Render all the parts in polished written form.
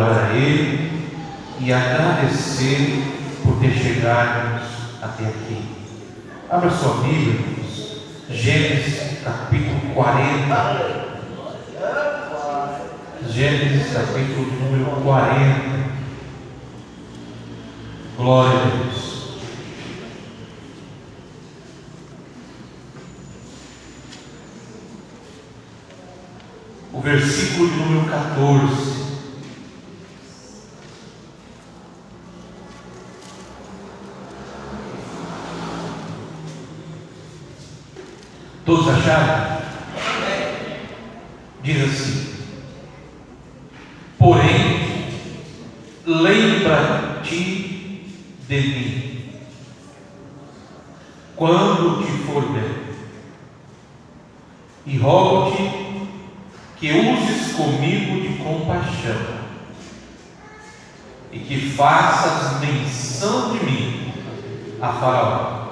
a Ele e agradecer por ter chegado até aqui. Abra sua Bíblia, Gênesis capítulo 40. Gênesis capítulo número 40. Glória a Deus. O versículo de número 14. Todos acharam? Diz assim: porém, lembra-te de mim quando te for bem, e rogo-te que uses comigo de compaixão e que faças menção de mim a Faraó,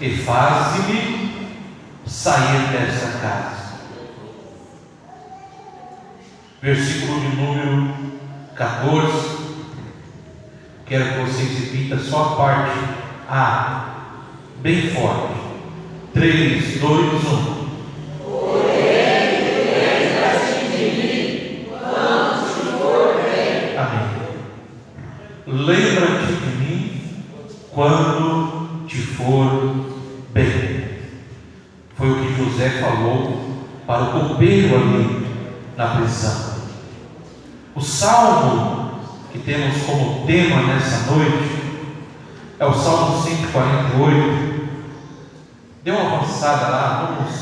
e faze-me sair dessa casa. Versículo de número 14. Quero que vocês repitam só a parte A, bem forte. 3, 2, 1. Lembra-te de mim quando te for bem. Foi o que José falou para o copeiro ali na prisão. O salmo que temos como tema nessa noite é o Salmo 148. Dê uma avançada lá, vamos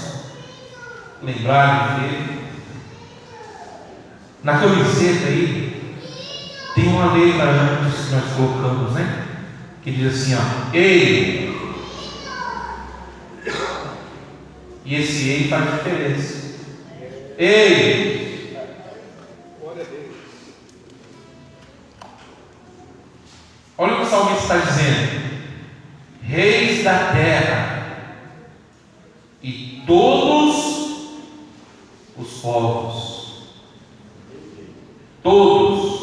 lembrar dele. Na camiseta aí tem uma letra antes que nós colocamos, né? Que diz assim, ó: ei. E esse ei faz diferença. Ei. Olha o que o salmista está dizendo: reis da terra e todos os povos, todos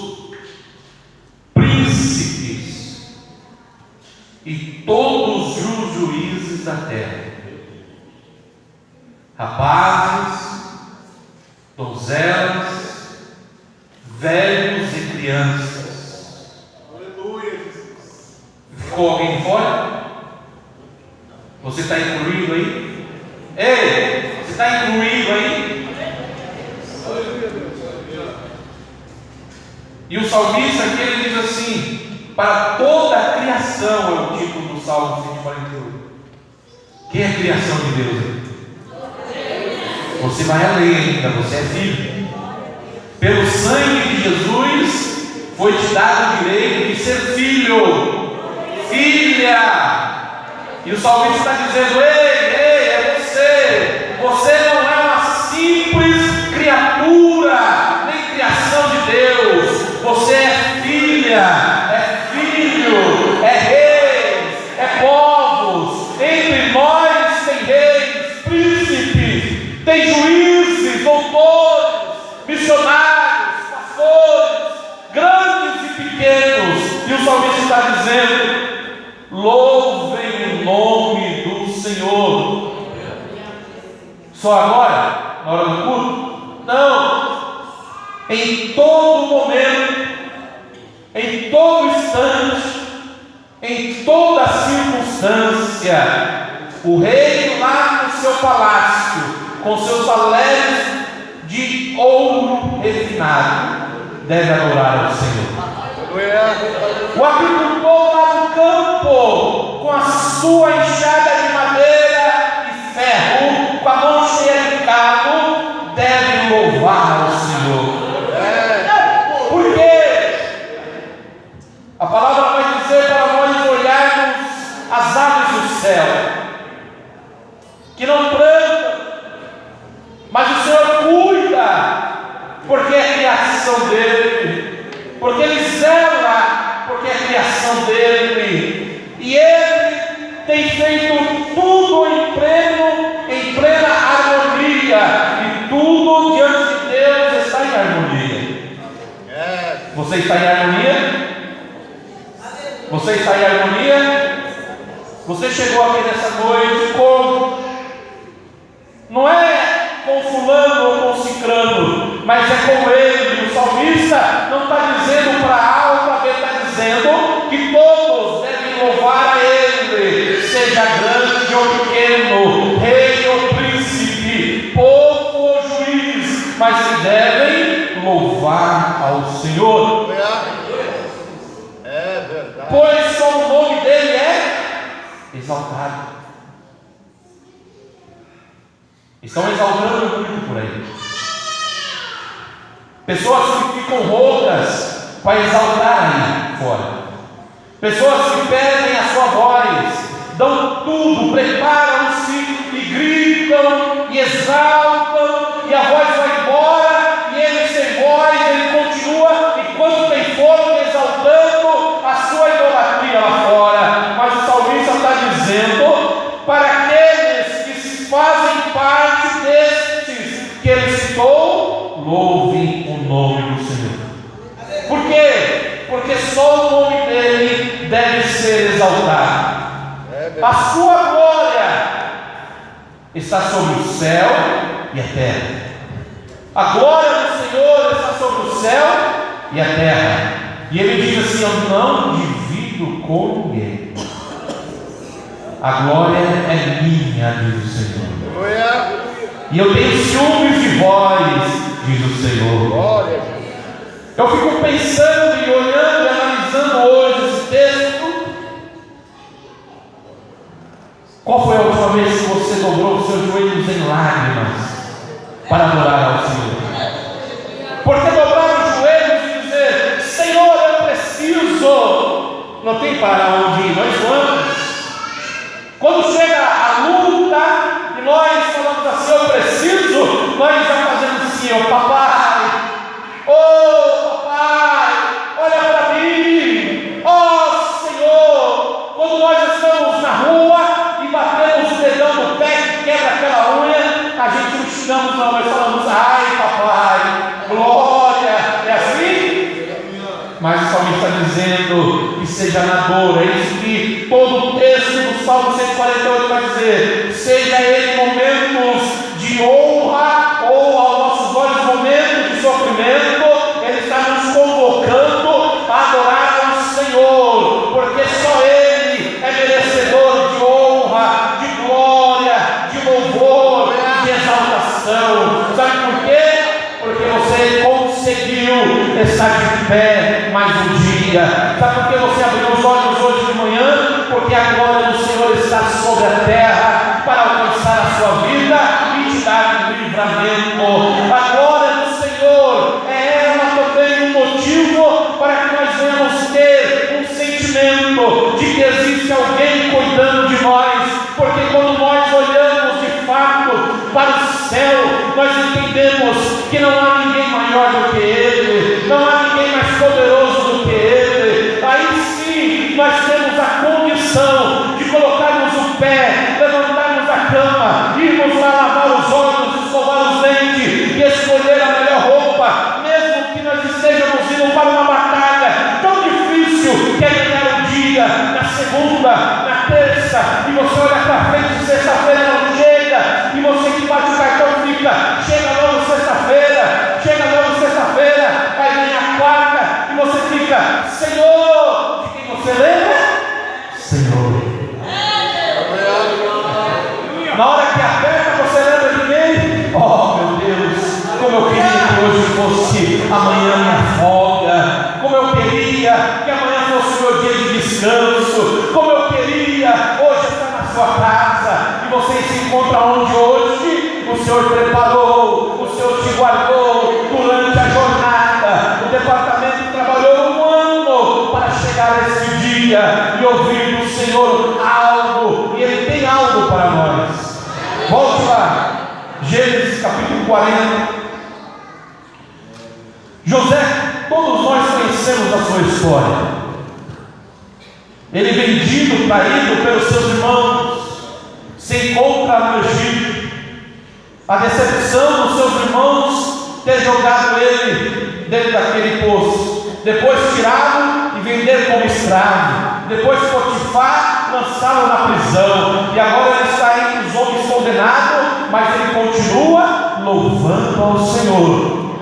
e todos os juízes da terra, rapazes, donzelas, velhos e crianças. Aleluia, Jesus. Ficou alguém fora? Você está incluído aí? Ei, você está incluído aí? Aleluia, Deus. E o salmista aqui ele diz assim: para toda a criação, é o título do Salmo 148. Quem é a criação de Deus? Você vai além ainda, você é filho. Pelo sangue de Jesus foi te dado o direito de ser filho, filha. E o salmista está dizendo: ei, é você. Você não é uma simples criatura, nem criação de Deus. Você é filha. É reis, é povos. Entre nós tem reis, príncipes, tem juízes, doutores, missionários, pastores, grandes e pequenos. E o salmista está dizendo: louvem o nome do Senhor. Só agora, na hora do culto? Não. Em todo momento, em todo instante, em toda circunstância, o rei lá no seu palácio, com seus taléres de ouro refinado, deve adorar ao Senhor. O agricultor lá no campo, com a sua enxada de madeira e ferro, com a mão cheia de cabo, deve louvar ao Senhor. Por quê? A palavra vai dizer para nós olharmos as aves do céu, que não plantam, mas o Senhor cuida, porque é criação dele, porque Ele zela, porque é criação dele, e Ele tem feito Você está em harmonia? Você está em harmonia? Você chegou aqui nessa noite como? Não é com fulano ou com cicrano, mas é com ele. O salmista não está dizendo para A ou para B, está dizendo que todos devem louvar a ele, seja grande ou pequeno, rei ou príncipe, povo ou juiz, mas que devem louvar ao Senhor. É verdade. Pois só o nome dele é exaltado. Estão exaltando muito por aí. Pessoas que ficam roucas para exaltar aí fora. Pessoas que perdem a sua voz, dão tudo, preparam-se e gritam e exaltam, e a voz vai embora, e ele sem voz, ele continua, enquanto tem fogo exaltando a sua idolatria lá fora. Mas o salmista está dizendo para aqueles que fazem parte destes que ele citou: louve o nome do Senhor. Por quê? Porque só o nome dele deve ser exaltado. A sua glória está sobre o céu e a terra. A glória do Senhor está sobre o céu e a terra. E ele diz assim: eu não divido com ninguém. A glória é minha, diz o Senhor. E eu tenho ciúmes de vós, diz o Senhor. Eu fico pensando e olhando e analisando hoje esse texto. Qual foi a última vez que você dobrou os seus joelhos em lágrimas para adorar ao Senhor? Porque dobrar os joelhos e dizer: Senhor, eu preciso, não tem para onde ir, nós vamos. Quando chega a luta e nós falamos assim: eu preciso, nós já fazemos assim: ó papai, olha para mim, Senhor. Quando nós estamos na rua e batemos o dedão no pé que quebra aquela unha, a gente não xingamos não, nós falamos: ai papai, glória. É assim? Mas o salmista está dizendo que seja na dor. É isso que todo o texto do Salmo 148 vai dizer: seja ele momentos de honra ou aos nossos olhos momentos de sofrimento, ele está nos convocando a adorar ao Senhor, porque só ele é merecedor de honra, de glória, de louvor, de exaltação. Sabe por quê? Porque você conseguiu estar de pé mais um dia. Sabe por que você abriu os olhos hoje de manhã? Porque a glória do Senhor está sobre a terra para alcançar a sua vida e te dar um livramento. A glória do Senhor é ela também um motivo para que nós venhamos ter um sentimento de que existe alguém cuidando de nós, porque quando nós olhamos de fato para o céu, nós entendemos que não há ninguém maior do que Ele, não há ninguém mais poderoso do que Ele. Aí sim nós temos a condição de colocarmos o pé, levantarmos a cama, irmos lá lavar os olhos, escovar os dentes e escolher a melhor roupa, mesmo que nós estejamos indo para uma batalha tão difícil que é ganhar um dia, na segunda, na terça, e você olha para frente, sexta-feira não chega, e você que bate o cartão fica: chega logo sexta-feira, aí vem a quarta, e você fica: Senhor, de quem você lembra? Senhor. Na hora que aperta, você lembra de quem? Oh meu Deus, como eu queria que hoje fosse amanhã minha folga, como eu queria que amanhã fosse meu dia de descanso, como eu queria hoje estar na sua casa. E você se encontra onde hoje? O Senhor preparou, o Senhor te guardou durante a jornada. O departamento trabalhou um ano para chegar a esse dia e ouvir do Senhor algo, e Ele tem algo para nós. Volte lá, Gênesis capítulo 40. José, todos nós conhecemos a sua história. Ele vendido, traído pelos seus irmãos, se encontra no Egito. A decepção dos seus irmãos ter jogado ele dentro daquele poço. tirá-lo e vender como escravo. Depois Potifar lançá-lo na prisão. E agora ele está entre os homens condenado, mas ele continua louvando ao Senhor.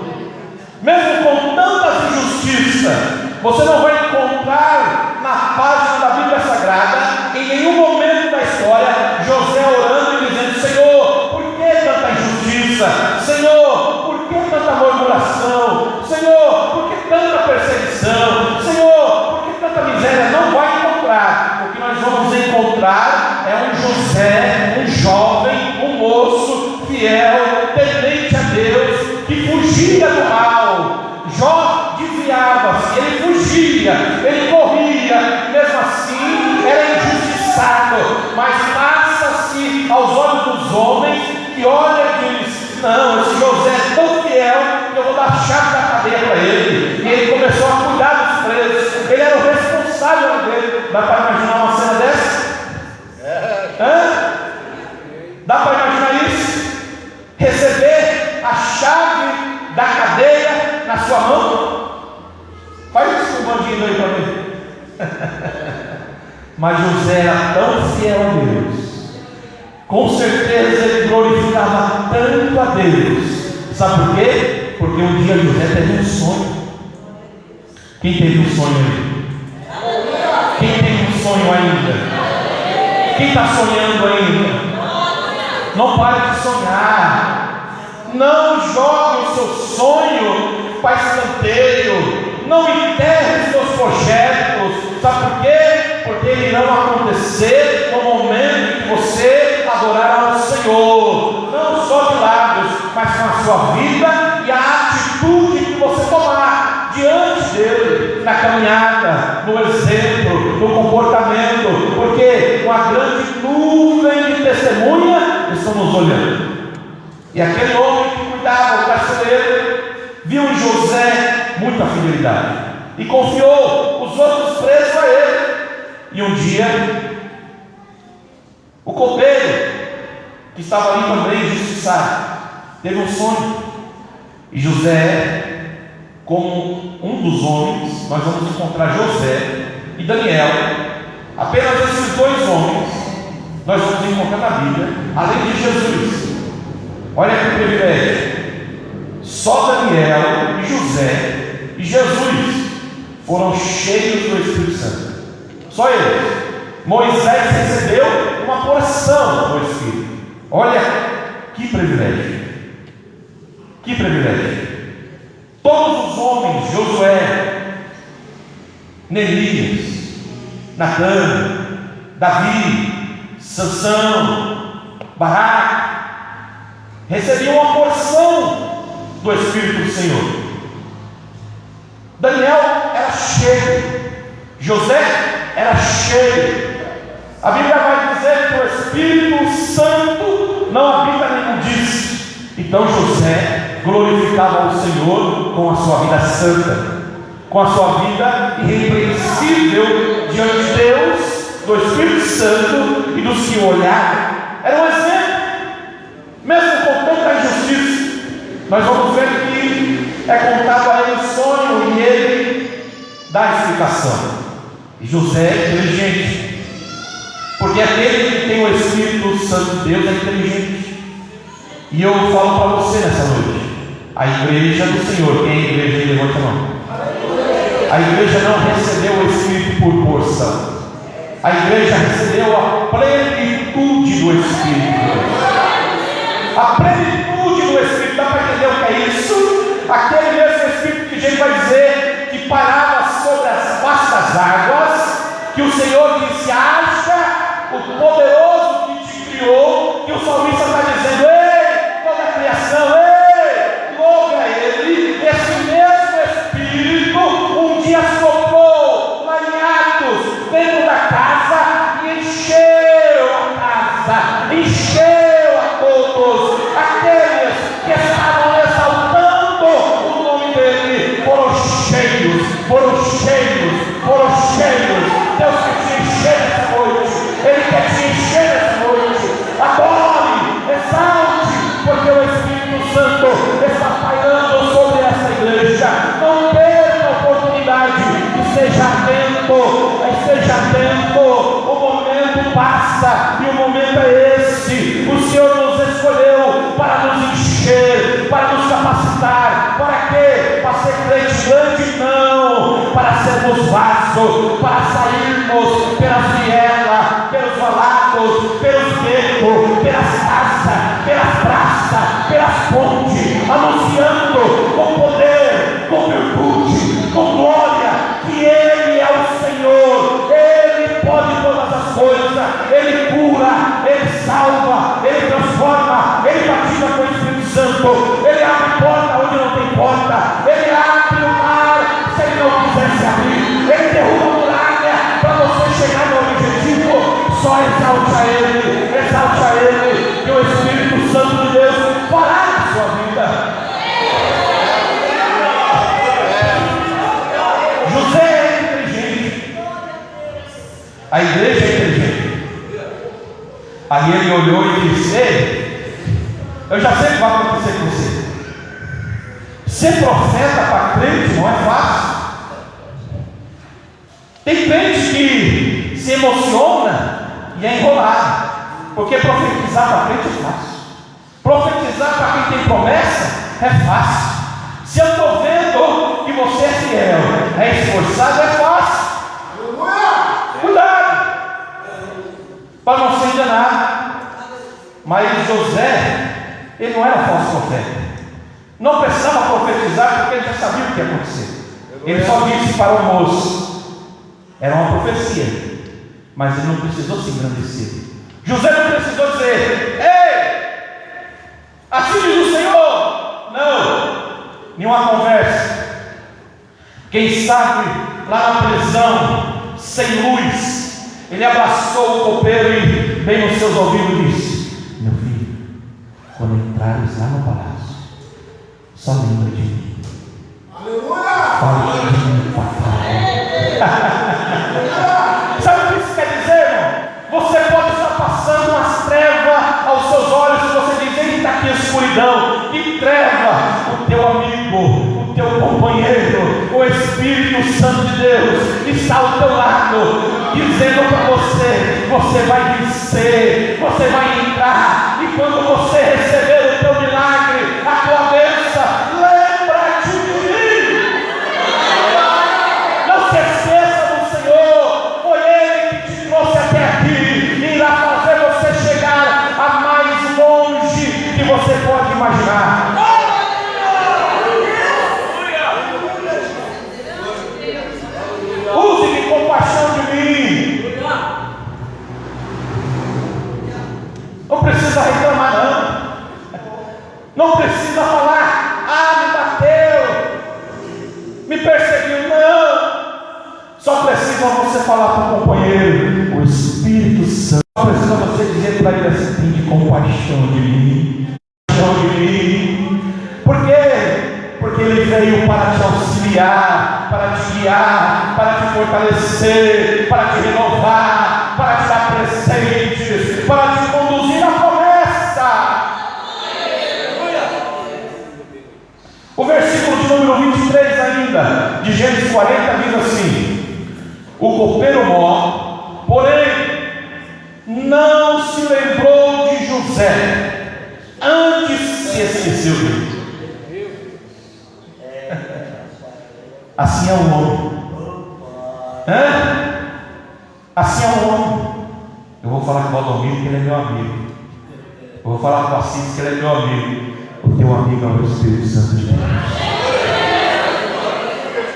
Mesmo com tantas injustiças, você não vai encontrar na página da Bíblia Sagrada, em nenhum momento da história, José orando e dizendo: Senhor, por que tanta injustiça? Senhor, por que tanta murmuração? Senhor, por que tanta perseguição? Senhor, por que tanta miséria? Não vai encontrar. O que nós vamos encontrar é um José, um jovem, um moço fiel, temente a Deus, que fugia do mal. Jó desviava-se, ele fugia, ele corria, mesmo assim era injustiçado, mas passa-se aos olhos dos homens que olham e diz: não, esse José é tão fiel que eu vou dar a chave da cadeia para ele. E ele começou a cuidar dos presos, ele era o responsável dele. Dá para imaginar uma cena dessa? Dá para imaginar isso? Receber a chave da cadeia na sua mão? Faz isso com o bandido aí para mim. Mas José era tão fiel a Deus, com certeza ele glorificava tanto a Deus. Sabe por quê? Porque um dia José teve um sonho. Quem teve um sonho aí? Quem tem um sonho ainda? Quem está sonhando ainda? Não pare de sonhar. Não jogue o seu sonho para escanteio. Não enterre os seus projetos. Sabe por quê? Porque eles irão acontecer no momento em que você adorar ao Senhor. Não só de lábios, mas com a sua vida e a atitude que você tomar diante dele, na caminhada, no exemplo, no comportamento. Porque uma grande nuvem de testemunha estão nos olhando. E aquele homem que cuidava, o carcereiro, viu em José muita fidelidade e confiou os outros presos a ele. E um dia, o copeiro, que estava ali também injustiçado, teve um sonho. E José, como um dos homens, nós vamos encontrar José e Daniel, apenas esses dois homens, nós vamos encontrar na Bíblia, além de Jesus. Olha que privilégio. Só Daniel e José e Jesus foram cheios do Espírito Santo. Só eles. Moisés recebeu uma porção do Espírito. Olha que privilégio. Que privilégio. Todos os homens, Josué, Neemias, Natã, Davi, Sansão, Baraque, recebiam uma porção do Espírito do Senhor. Daniel era cheio, José era cheio. A Bíblia vai dizer que o Espírito Santo não habita nenhum disso. Então José glorificava ao Senhor com a sua vida santa, com a sua vida irrepreensível diante de Deus, do Espírito Santo e dos que o olharam. Era um exemplo. Mesmo com tanta injustiça, nós vamos ver que é contado a ele o sonho e ele dá a explicação. E José é inteligente, porque aquele que tem o Espírito Santo de Deus é inteligente. E eu falo para você nessa noite: a igreja do Senhor, quem é a igreja? Levanta a mão. A igreja não recebeu o Espírito por porção, a igreja recebeu a plenitude do Espírito. A plenitude do Espírito. Dá para entender o que é isso? Aquele mesmo Espírito que a gente vai dizer que parava sobre as vastas águas, que o Senhor disse: haja o poderoso que te criou, que o salmista está dizendo: ei, toda a criação, ei, louve a Ele. Esse mesmo Espírito um dia soprou lá em Atos, dentro da casa, e encheu a casa, encheu a todos. Aqueles que estavam exaltando o nome dele foram cheios, foram cheios, foram cheios. Deus quer te encher essa noite, Ele quer te encher essa noite. Adore, exalte, porque o Espírito Santo está pairando sobre essa igreja. Não perca a oportunidade esteja atento, o momento passa e o momento é esse. O Senhor nos escolheu para nos encher, para nos capacitar. Para quê? Para ser crente grande? Não, para sermos vasos, para sairmos pelas vielas, pelos valados, pelos becos, pelas casas, pelas praças, pelas pontes, anunciando com poder, com virtude, com glória, que Ele é o Senhor, Ele pode todas as coisas, Ele cura, Ele salva, Ele transforma, Ele batiza com o Espírito Santo, Ele abre porta onde não tem porta, Ele abre o mar se Ele não quisesse abrir, Ele derruba a muralha para você chegar no objetivo. Só exalte a Ele, que o Espírito Santo de Deus fará na sua vida. José é inteligente, a igreja é inteligente. Aí ele olhou e disse: ei, eu já sei o que vai acontecer com você. Ser profeta para crente não é fácil. Tem crente que se emociona e é enrolado, porque profetizar para crente é fácil. Profetizar para quem tem promessa é fácil. Se eu estou vendo que você é fiel, é esforçado, é fácil. Cuidado para não ser enganado. Mas José, ele não era falso profeta, não precisava profetizar, porque ele já sabia o que ia acontecer. Ele só disse para o moço, era uma profecia, mas ele não precisou se engrandecer. José não precisou dizer: ei, assim diz o Senhor. Não, nenhuma conversa. Quem sabe lá na prisão, sem luz, ele abraçou o copeiro e bem nos seus ouvidos disse: meu filho, quando entrares lá no palácio, só lembra de mim. Aleluia! Fala de mim, papai. Sabe o que isso quer dizer, irmão? Você pode estar passando umas trevas aos seus olhos e você diz: eita, que escuridão, que treva. O teu amigo, o teu companheiro, o Espírito Santo de Deus está ao teu lado, dizendo para você: você vai vencer, você vai entrar, e quando você receber o teu milagre, a tua bênção, lembra de mim. Não se esqueça do Senhor, foi Ele que te trouxe até aqui, e irá fazer você chegar a mais longe que você pode imaginar. Use-me com compaixão de mim. Não precisa reclamar, não. Não precisa falar: ah, me bateu, me perseguiu. Não. Só precisa você falar para o companheiro: o Espírito Santo. Só precisa você dizer para ele assim: tem de compaixão de mim. Compaixão de mim. Por quê? Porque Ele veio para te auxiliar, para te guiar, para te fortalecer, para te renovar, para te dar presentes, para te conduzir à promessa. O versículo de número 23 ainda, de Gênesis 40, diz assim: o copeiro mor, porém, não se lembrou de José, antes se esqueceu dele. Assim é o homem. Assim é o homem. Eu vou falar com o Valdomiro, que ele é meu amigo. Eu vou falar com o Assis, que ele é meu amigo. O teu amigo é o Espírito Santo de Deus.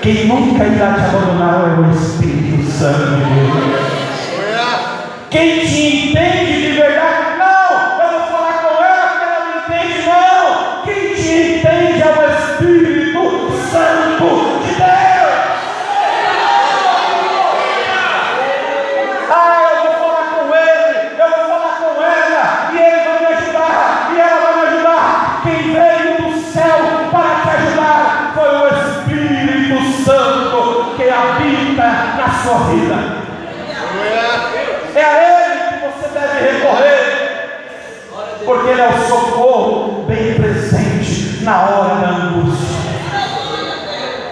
Quem nunca irá te abandonar é o Espírito Santo de Deus. Quem te entende de verdade, não, eu vou falar com ela porque ela não entende, não. Quem te entende é o Espírito Santo de Deus. Na sua vida, é a Ele que você deve recorrer, porque Ele é o socorro bem presente na hora da angústia.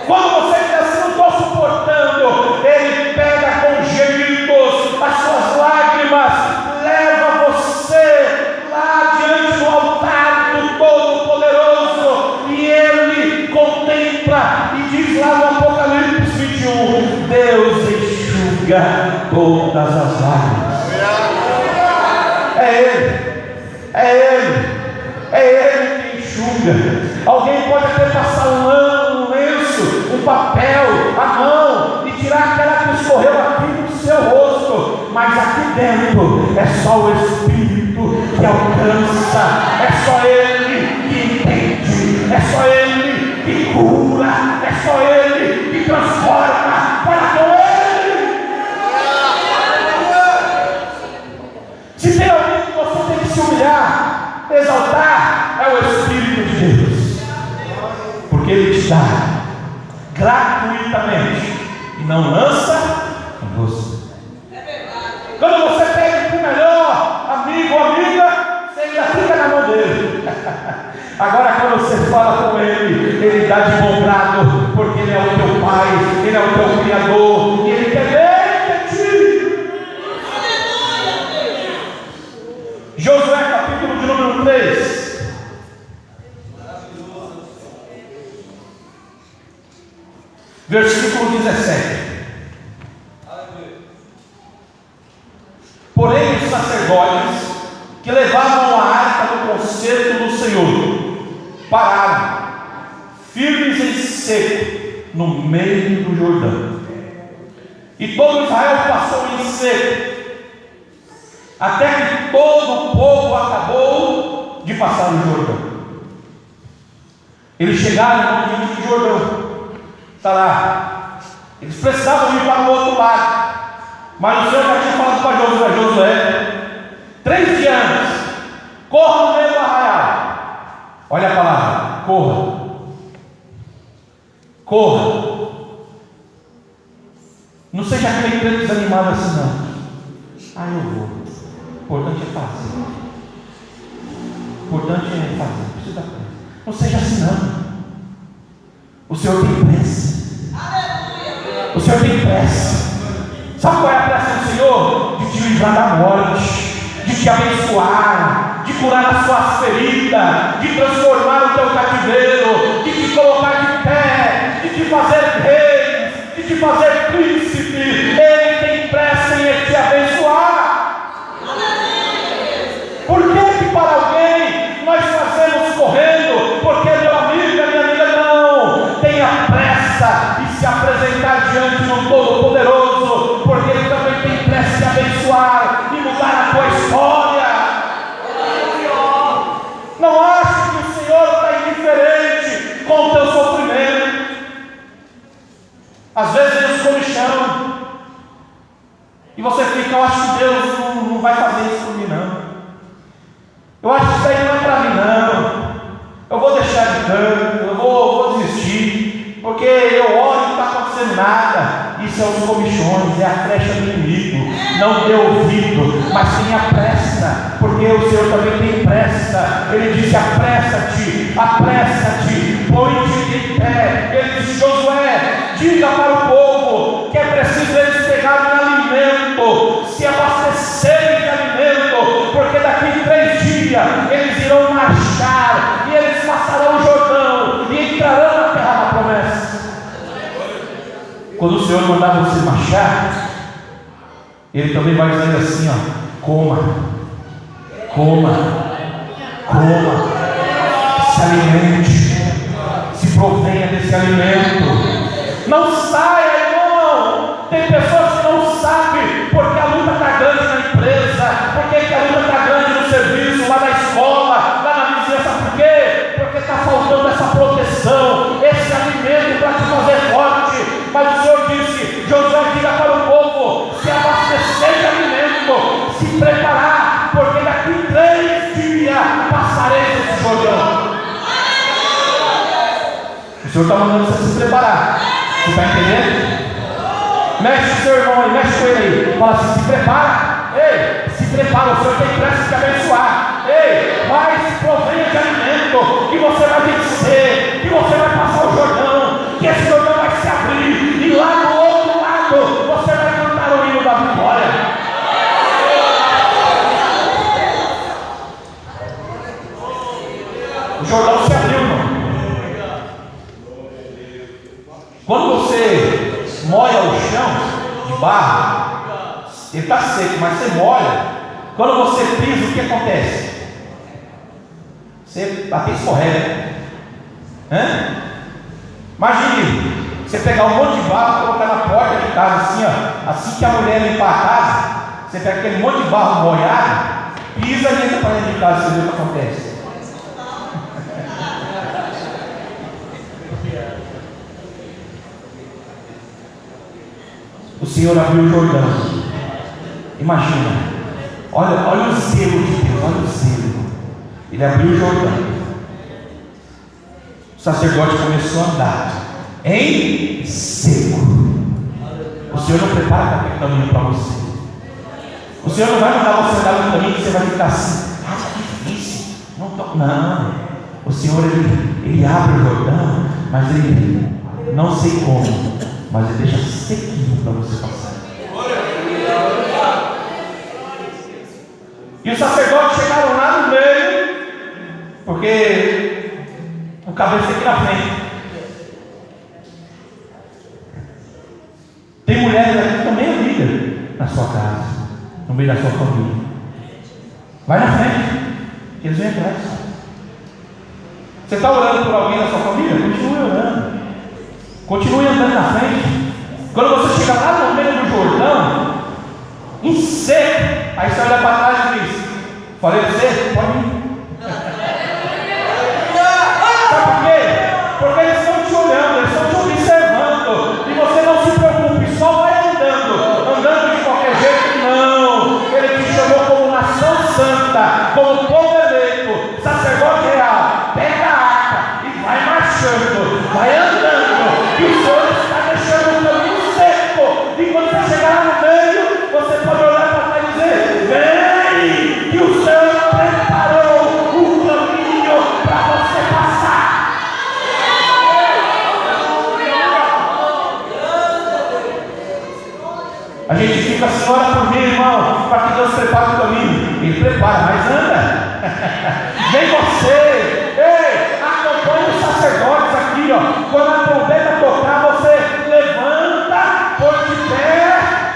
Quando você diz assim: não estou suportando, enxuga todas as lágrimas. É Ele que enxuga. Alguém pode até passar um ano, um lenço, um papel, a mão e tirar aquela que escorreu aqui no seu rosto, mas aqui dentro é só o Espírito que alcança, é só Ele que entende, é só Ele que cura, é só Ele que transforma para com Ele. Se tem alguém que você tem que se humilhar, exaltar, é o Espírito de Deus, porque Ele te dá gratuitamente e não lança em você. Quando você pede para o melhor amigo ou amiga, você ainda fica na mão dele. Agora quando você fala com Ele, Ele dá de bom grado, porque Ele é o teu Pai, Ele é o teu Criador, e Ele quer bem de ti. Josué capítulo de número 3. Versículo 17. Porém os sacerdotes que levavam a arca do concerto do Senhor pararam, firmes em seco, no meio do Jordão. E todo Israel passou em seco, até que todo o povo acabou de passar o Jordão. Eles chegaram no diante do Jordão. Está lá. Eles precisavam ir para o outro lado, mas o Senhor já tinha falado para Josué: 3 dias antes, corra no meio do arraial. Olha a palavra: corra. Não seja aquele crente desanimado assim, não. Eu vou. O importante é fazer. Não precisa pressa. Não seja assim, não. O Senhor tem pressa. O Senhor tem pressa. Sabe qual é a pressa do Senhor? De te livrar da morte, de te abençoar, de curar as suas feridas, de transformar o teu cativeiro, de te colocar de pé, de te fazer rei, de te fazer príncipe. Ele tem pressa em te abençoar. Por que para alguém nós fazemos correndo? Porque meu amigo, minha amiga, não tenha pressa e se apresentar diante do Todo-Poderoso, porque Ele também tem pressa em abençoar e mudar a tua história. Não ache que o Senhor está indiferente com o teu sofrimento. Às vezes Deus comichão e você fica: eu acho que Deus não vai fazer isso por mim, não. Eu acho que isso aí não é para mim, não. Eu vou deixar de canto, eu vou desistir, porque eu oro e não está acontecendo nada. Isso é os comichões, é a flecha do inimigo. Não dê ouvido, mas tenha pressa, porque o Senhor também tem pressa. Ele disse: apressa-te, põe-te em pé. Ele disse: Josué, diga para o povo que é preciso eles pegarem alimento, se abastecerem de alimento, porque daqui 3 dias eles irão marchar, e eles passarão o Jordão e entrarão na terra da promessa. Quando o Senhor mandar você marchar, Ele também vai dizer assim: coma, se alimente, se provenha desse alimento. Não saia, irmão. Tem pessoas que não sabem porque a luta está grande na empresa, porque a luta está grande no serviço, lá na escola, lá na vizinhança. Por quê? Porque está faltando essa proteção, esse alimento para te fazer forte. Mas o Senhor disse: Josué, diga para o povo se abastecer de alimento, se preparar, porque daqui 3 dias passareis esse Jordão. O Senhor está mandando você se preparar. Você está entendendo? Mexe com seu irmão aí, mexe com ele aí. Fala assim: se prepara. Ei, se prepara, o Senhor tem pressa de te abençoar. Ei, vai, se provenha de alimento, que você vai vencer, que você vai passar o Jordão, que esse Jordão vai se abrir, e lá do outro lado você vai cantar o hino da vitória. O Jordão se abriu, irmão. Quando você molha o chão de de barro, ele está seco, mas você molha. Quando você pisa, o que acontece? Você até escorrega. Imagine você pegar um monte de barro e colocar na porta de casa, assim, ó. Assim que a mulher limpar a casa, você pega aquele monte de barro molhado, pisa e entra para dentro de casa, você vê o que acontece. O Senhor abriu o Jordão. Imagina, olha o zelo de Deus, olha o zelo. Ele abriu o Jordão. O sacerdote começou a andar em seco. O Senhor não prepara qualquer caminho para você. O Senhor não vai mandar você andar no caminho que você vai ficar assim, que difícil. Não. O Senhor, ele abre o Jordão, mas ele, não sei como, mas ele deixa sequinho para você passar. E os sacerdotes chegaram lá no meio, porque o cabeça aqui na frente. Tem mulheres aqui também, amiga, na sua casa, no meio da sua família. Vai na frente, que eles vêm atrás. Você está orando por alguém na sua família? Continue orando. Continue andando na frente. Quando você chega lá no meio do Jordão, em seco, aí você olha para trás e diz: falei para você, pode ir. Sabe por quê? Porque eles estão te olhando, eles estão te observando, e você não se preocupe, só vai andando de qualquer jeito. Não, ele te chamou como nação santa, como povo eleito, sacerdote real. Pega a arca e vai marchando, vai andando, e o Senhor está deixando o caminho seco. E quando você chegar lá no meio, você pode olhar para trás e dizer: vem, que o Senhor preparou o caminho para você passar. A gente fica assim: ora por mim, irmão, para que Deus prepare o caminho. Ele prepara, mas anda. Vem você, ei, acompanha os sacerdotes aqui, ó. Quando a trombeta tocar, você levanta, põe de pé,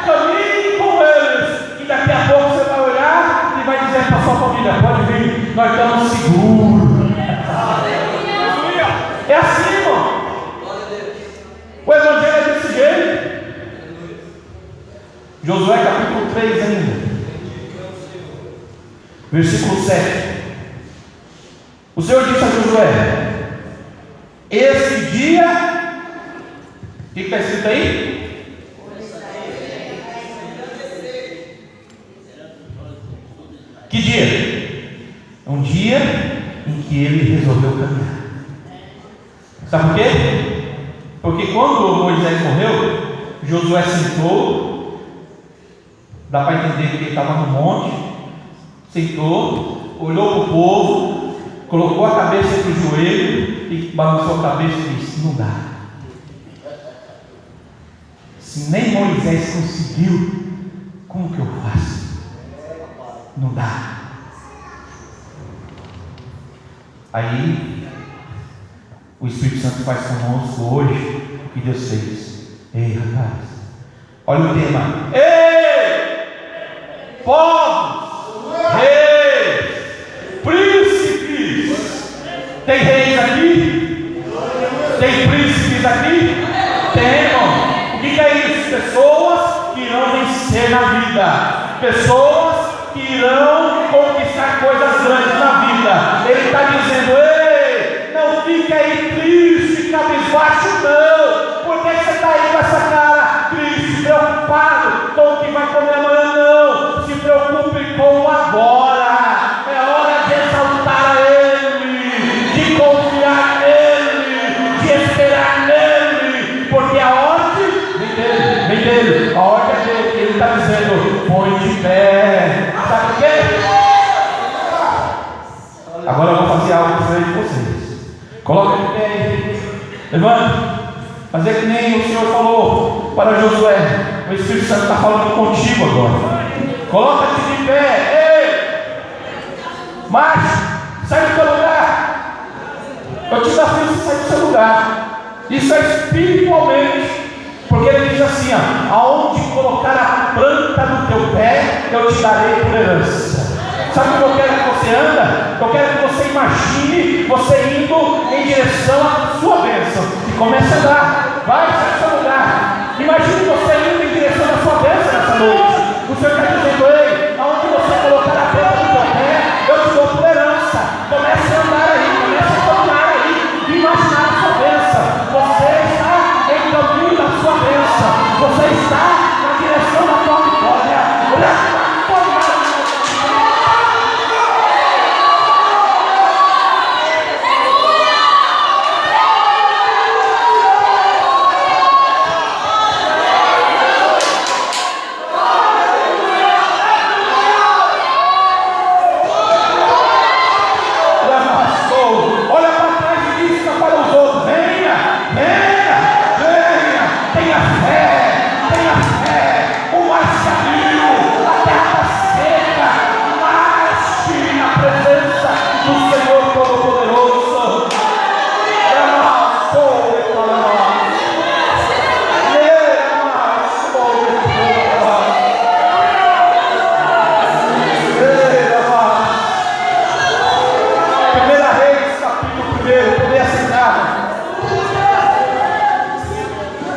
caminhe com eles, e daqui a pouco você vai olhar e vai dizer para sua família: pode vir, nós estamos seguros. É assim, irmão. O evangelho é desse jeito. Josué capítulo 3 ainda, versículo 7. O Senhor disse a Josué: esse dia, o que está escrito aí? Que dia? É um dia em que ele resolveu caminhar. Sabe por quê? Porque quando Moisés morreu, Josué sentou. Dá para entender que ele estava no monte, sentou, olhou para o povo, colocou a cabeça entre o joelho e balançou a cabeça e disse: não dá. Se nem Moisés conseguiu, como que eu faço? Não dá. Aí o Espírito Santo faz conosco hoje o que Deus fez. Ei, rapaz, olha o tema: ei, povos, reis, príncipes. Tem reis aqui? Tem príncipes aqui? Tem, irmão. O que é isso? Pessoas que irão vencer na vida, pessoas que irão conquistar coisas grandes na vida. Ele está dizendo: ei, não fique aí triste, cabisbaixo, não. Por que você está aí com essa cara triste, preocupado com o que vai comer amanhã? Não, se preocupe com o agora. É hora de exaltar a Ele, de confiar nele, de esperar nele, porque a ordem vem dele, a ordem é dele. Ele está dizendo: põe de pé. Sabe por quê? Agora eu vou fazer algo diferente de vocês. Coloca de pé aí, levanta. Fazer que nem o Senhor falou para Josué. O Espírito Santo está falando contigo agora. Coloca-te de pé. Ei, marcha, sai do teu lugar. Eu te desafio a sair do seu lugar. Isso é espiritualmente, porque ele diz assim: ó, aonde colocar pé eu te darei por herança. Sabe o que eu quero que você anda? Eu quero que você imagine você indo em direção à sua bênção. E comece a andar. Vai, sai do seu lugar. Imagine você indo em direção à sua bênção nessa noite. O Senhor está dizendo: ei, aonde você colocar a planta do teu pé, eu te dou por herança. Comece a andar aí, comece a caminhar aí, e imaginar a sua bênção. Você está em caminho da sua bênção. Você está na direção da tua vitória.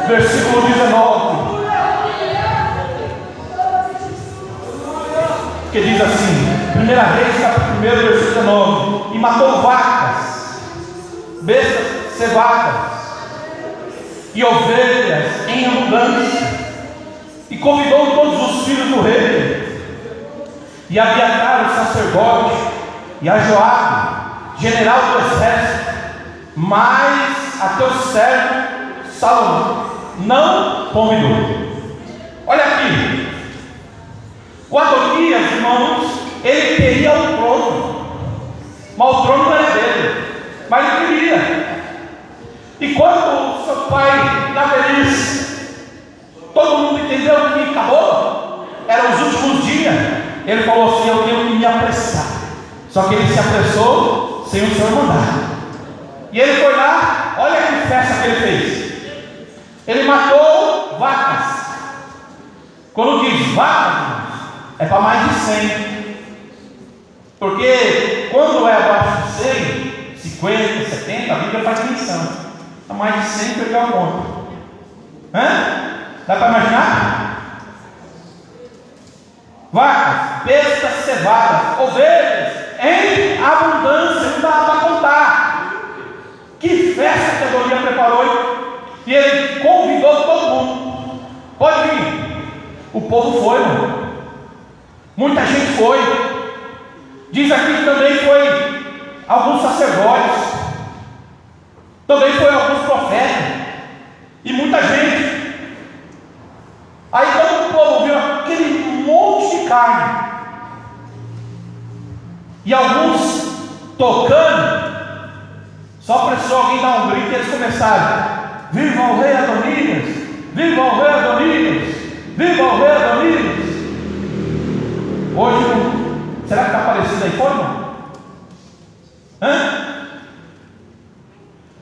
Versículo 19, que diz assim, 1 Reis, capítulo 1, versículo 19: e matou vacas, bestas cevadas e ovelhas em abundância, e convidou todos os filhos do rei, e Abiatar o sacerdote, e a Joabe, general do exército, mas a teu servo Salomão não convidou. Olha aqui, o Adonias, irmãos, ele queria o trono, mas o trono não era dele, mas ele queria. E quando seu pai, na velhice, todo mundo entendeu que acabou, eram os últimos dias, ele falou assim: eu tenho que me apressar. Só que ele se apressou sem o Senhor mandar. E ele foi lá, olha que festa que ele fez. Ele matou vacas. Quando diz vacas, é para mais de 100. Porque quando é abaixo de 100, 50, 70, a Bíblia faz menção. A mais de 100 perdeu a conta. Dá para imaginar? Vacas, bestas cevadas, ovelhas em abundância, não dá para contar. Que festa que a Adonias preparou! E ele convidou todo mundo. Pode vir. O povo foi, irmão. Muita gente foi. Diz aqui que também foi alguns sacerdotes, também foi alguns profetas, e muita gente. Aí todo o povo viu aquele monte de carne, e alguns tocando. Só precisou alguém dar um grito e eles começaram: viva o rei Adonias! Viva o rei Adonias! Viva o rei Adonias! Hoje, será que está aparecendo aí fora, irmão?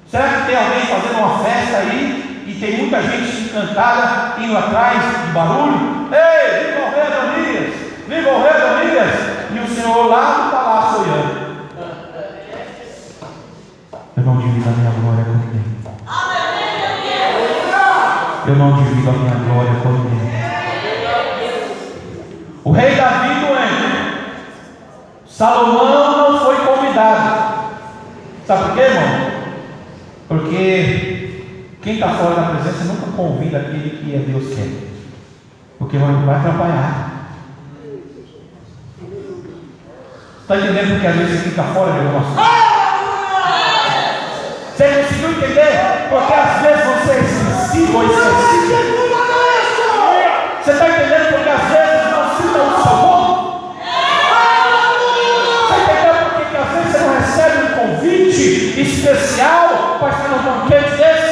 Será que tem alguém fazendo uma festa aí e tem muita gente encantada indo atrás de barulho? Ei, viva o rei Adonias! Viva o rei Adonias! E o Senhor lá no palácio olhando. Eu não divido a minha glória com ninguém. Eu não divido a minha glória com ninguém. O rei Davi doente, Salomão não foi convidado. Sabe por quê, irmão? Porque quem está fora da presença nunca convida aquele que Deus quer, porque vai atrapalhar. Está entendendo porque às vezes você fica fora de alguma coisa? Você conseguiu entender? Porque às vezes você é sensível ou insensível. Você está entendendo? Porque às vezes não cita o seu nome. Você está entendendo porque às vezes você não recebe um convite especial para estar num banquete desse?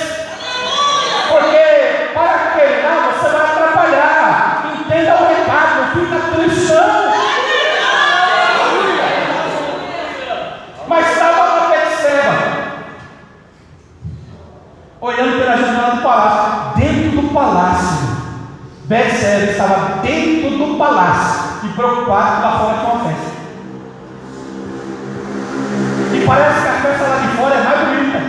Porque para aquele lá você vai atrapalhar. Entenda o recado, não fica tristão. Mas estava na Betseba, olhando pela janela do palácio. Dentro do palácio, Betseba estava dentro do palácio e preocupado que lá fora tinha uma festa. E parece que a festa lá de fora é mais bonita.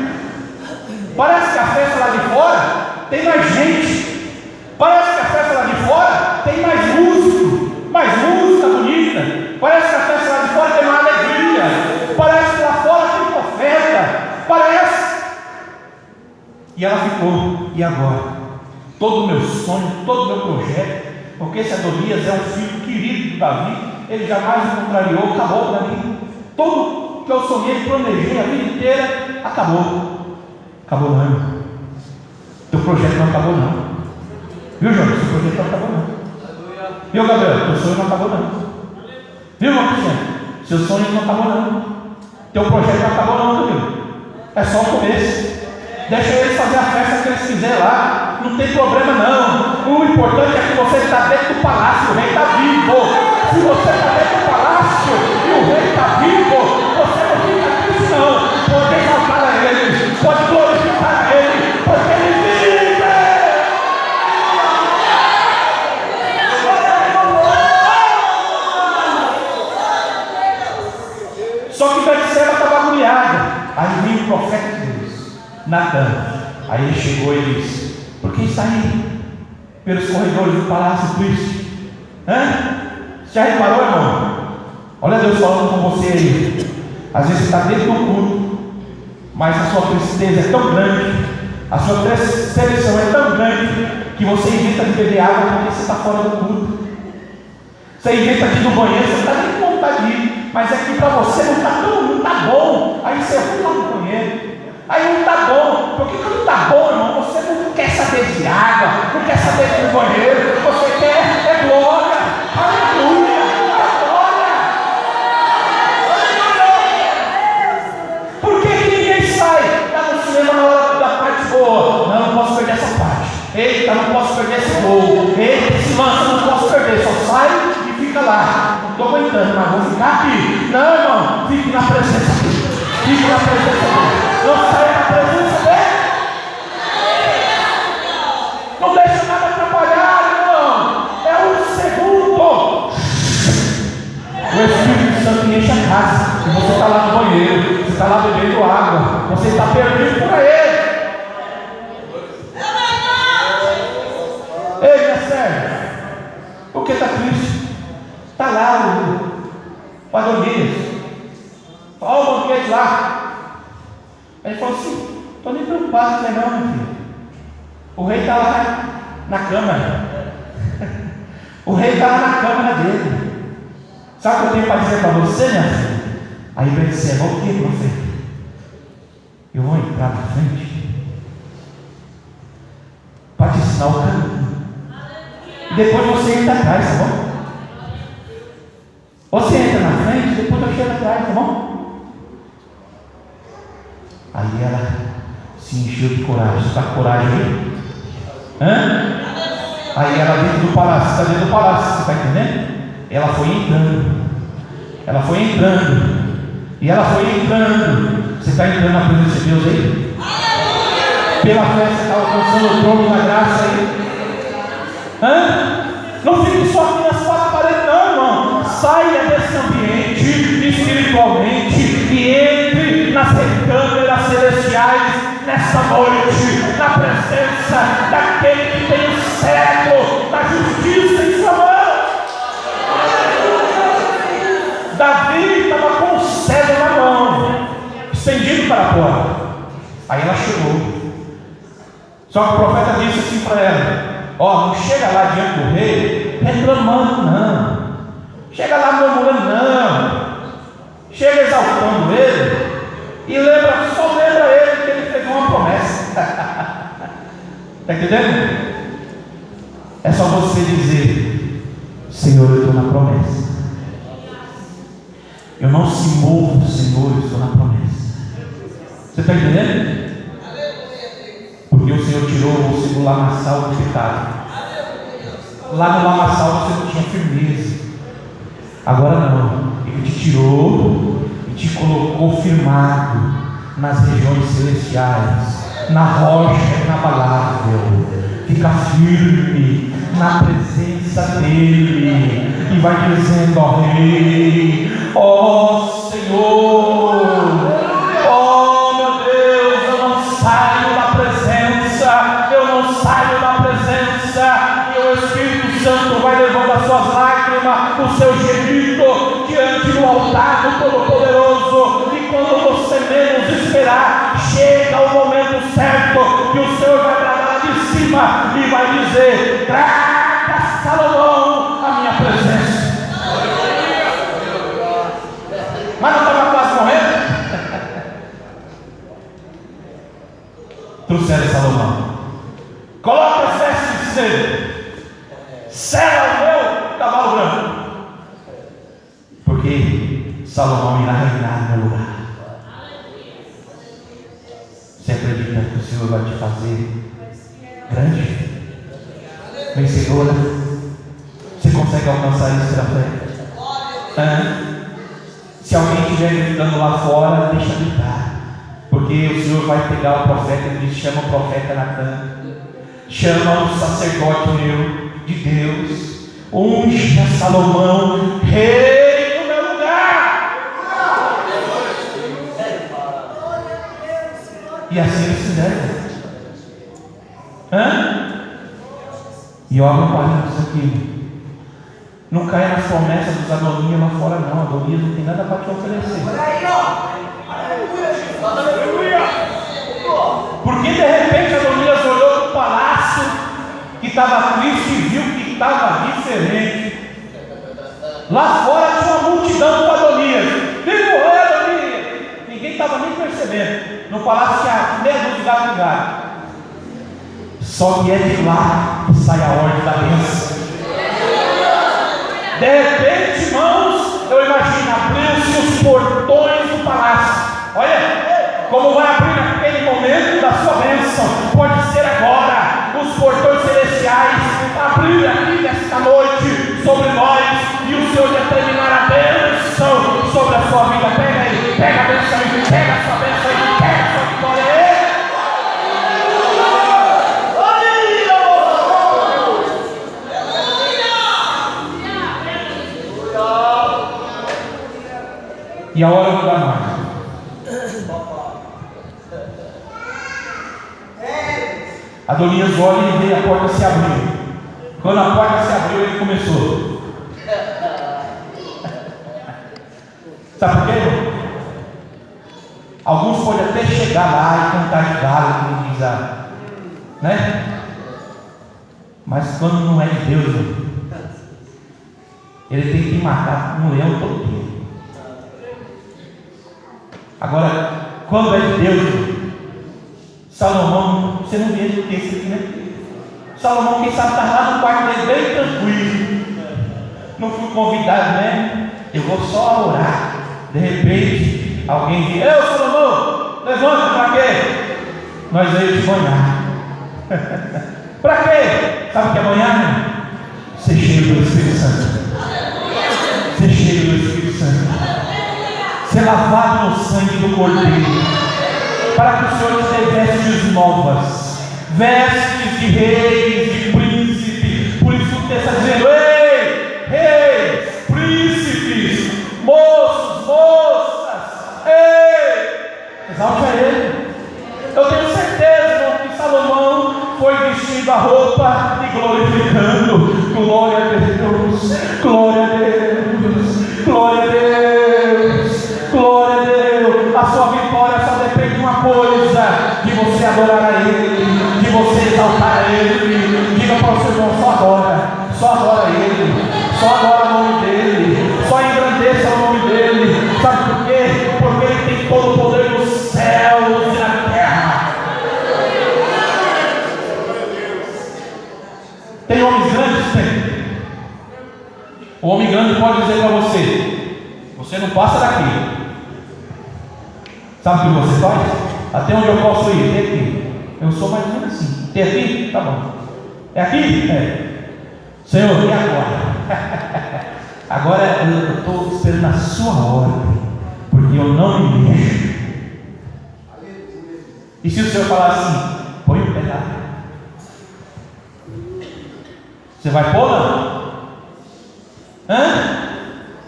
Parece que a festa lá de fora tem mais gente. Parece que a festa lá de fora tem mais música bonita. Parece que a festa lá de fora tem mais alegria. Parece que lá fora tem profeta. Parece. E ela ficou, e agora? Todo o meu sonho, todo o meu projeto, porque esse Adonias é um filho querido de Davi, ele jamais me contrariou, acabou para mim. Tudo que eu sonhei, planejei a vida inteira, acabou. Acabou não, irmão. Teu projeto não acabou não. Viu, João? Seu projeto não acabou não. Viu, Gabriel? Teu sonho não acabou não. Viu, Marquinhos? Seu sonho não acabou não. Teu projeto não acabou não, viu? É só o começo. Deixa eles fazer a festa que eles quiserem lá. Não tem problema não. O importante é que você está dentro do palácio. O rei está vivo. Se você está dentro do palácio e o rei está vivo, você não fica triste não. Pode exaltar a ele. Pode glorificar a ele. Porque ele vive. Só que Betseba estava agoniada. Aí vinha o profeta de Deus, Natan. Aí ele chegou e disse: por que está indo pelos corredores do palácio triste? Já reparou, irmão? Olha Deus falando com você aí. Às vezes você está dentro do culto, mas a sua tristeza é tão grande, a sua seleção é tão grande, que você inventa de beber água porque você está fora do culto. Você inventa de ir no banheiro, você está nem com vontade de ir, mas é que para você não está bom. Aí você vai lá no banheiro. Aí não está bom, porque quando está bom, irmão, você não quer saber de água, não quer saber de ir no banheiro, você quer glória, aleluia, glória. Por que ninguém sai lá no cinema na hora da parte boa? Não posso perder essa parte. Eita, não posso perder esse gol. Eita, esse lance não posso perder. Só sai e fica lá. Não estou aguentando, mas vou ficar aqui. Não, irmão, fique na presença dele. Fique na presença dele. Não saia da presença dele. Não deixa nada atrapalhar, irmão. É um segundo. O Espírito Santo enche a casa. E você está lá no banheiro. Você está lá bebendo água. Você está perdido por ele. Ei, minha sério. Por que está triste? Está lá o Adonias. Olha o banquete lá. Ele falou assim: estou nem preocupado com isso não, meu filho. O rei está lá na câmara. O rei está lá na câmara dele. Sabe o que eu tenho para dizer para você, minha filha? Aí Betseba: o que, profeta? Eu vou entrar na frente para te ensinar o caminho. E depois você entra atrás, tá bom? Você entra na frente, depois eu chego atrás, tá bom? Aí ela se encheu de coragem. Você está com coragem aí? Aí ela dentro do palácio. Está dentro do palácio, você está entendendo? Ela foi entrando. Ela foi entrando. E ela foi entrando. Você está entrando na presença de Deus aí? Pela fé você está alcançando o trono da graça aí? Não fique só aqui nas quatro paredes não, irmão. Saia desse ambiente espiritualmente e entre nas recâmeras celestiais nesta noite, na presença daquele que tem o cetro da justiça em sua mão. Davi estava com o cetro na mão, estendido para a porta. Aí ela chegou. Só que o profeta disse assim para ela: ó, não chega lá diante do rei reclamando não, chega lá murmurando não, chega exaltando ele e só lembra ele que ele fez uma promessa. Está entendendo? É só você dizer: Senhor, eu estou na promessa. Eu não se movo, Senhor, eu estou na promessa. Você está entendendo? Porque o Senhor tirou você do lamaçal do pecado. Lá no lamaçal você não tinha firmeza. Agora não. Ele te tirou e te colocou firmado nas regiões celestiais, na rocha inabalável. Fica firme, na presença dele e vai dizendo: ó Rei, ó Senhor, ó meu Deus, eu não saio da presença, eu não saio da presença. E o Espírito Santo vai levando as suas lágrimas, o seu gemido diante do altar do Todo-Poderoso. E quando você menos esperar, chega o momento certo que o Senhor vai bradar lá de cima e vai dizer: traga Salomão à minha presença. Mas não estava quase morrendo? Trouxeram Salomão. Coloca as vestes de cedo, sela o meu cavalo branco, porque Salomão irá reinar no meu lugar. Você acredita que o Senhor vai te fazer grande, vencedora? Você consegue alcançar isso pela fé? Se alguém estiver gritando lá fora, deixa gritar, porque o Senhor vai pegar o profeta. Ele diz: chama o profeta Natan, chama o sacerdote meu de Deus, unge a Salomão rei no meu lugar. E assim eles fizeram. E olha o parênteses aqui. Não caia nas promessas dos Adonias lá fora, não. Adonias não tem nada para te oferecer. Porque de repente Adonias olhou para o palácio que estava triste e viu que estava diferente. Lá fora tinha uma multidão com Adonias. Viva o rei Adonias! Ninguém estava nem percebendo. No palácio tinha meia dúzia de gato no galho. Só que é de lá que sai a ordem da bênção. De repente, irmãos, eu imagino, abriu-se os portões do palácio. Olha como vai abrir naquele momento da sua bênção. Pode ser agora. Os portões celestiais abrir aqui nesta noite sobre nós, e o Senhor determinar a bênção sobre a sua vida. Pega aí, pega a bênção aí, pega a sua bênção aí, pega a sua vitória aí. E a hora não dá mais. Adonias olha e vê a porta se abrir. Quando a porta se abriu, ele começou. Sabe por quê? Alguns podem até chegar lá e cantar de galo, como diz né? Mas quando não é de Deus, ele tem que matar um leão todo dia. Agora, quando é de Deus, Salomão, você não vê esse texto aqui, né? Salomão, quem sabe, está lá no quarto dele bem tranquilo. Não fui convidado, né? Eu vou só orar. De repente, alguém diz: ei, Salomão, levanta, para quê? Nós veio de banhar. Para quê? Sabe o que é banhar? Ser cheio do Espírito Santo. Ser cheio do Espírito Santo. Ser lavado no sangue do Cordeiro, para que o Senhor te dê vestes novas, vestes de reis, de príncipes. Por isso o texto está dizendo: ei, reis, príncipes, moços, moças, ei, exalte a Ele. Eu tenho certeza, irmão, que Salomão foi vestindo a roupa e glorificando. Glória a Deus, glória a Deus, glória a Deus, glória a Deus. A sua vitória só depende de uma coisa: de você adorar a Ele, de você exaltar a Ele. Diga para o seu irmão: só adora Ele, só adora o nome dEle, só engrandeça o nome dEle. Sabe por quê? Porque Ele tem todo o poder nos céus e na terra. Tem homens grandes? Tem. O homem grande pode dizer para você: você não passa daqui. Sabe o que você faz? Até onde eu posso ir? Tem aqui. Eu sou mais ou menos assim. Tem aqui? Tá bom. É aqui? É. Senhor, e agora? Agora eu estou esperando a sua ordem, porque eu não me mexo. E se o Senhor falar assim: põe o pé lá. Você vai pôr, não?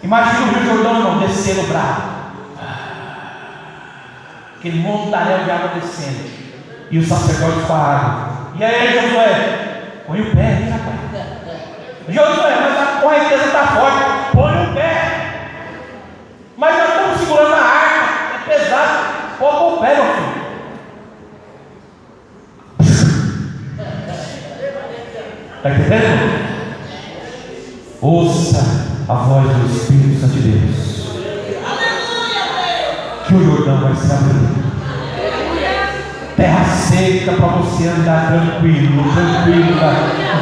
Imagina o Rio Jordão, irmão, descendo bravo. Aquele montaréu de água descendo. E o sacerdote com a água. E aí, Josué, põe o pé, rapaz. Josué, mas a correnteza está forte. Põe o pé. Mas nós estamos segurando a arca. É pesado. Põe o pé, meu filho. Está entendendo? Ouça a voz do Espírito Santo de Deus. Que o Jordão vai se abrir. Terra seca para você andar tranquilo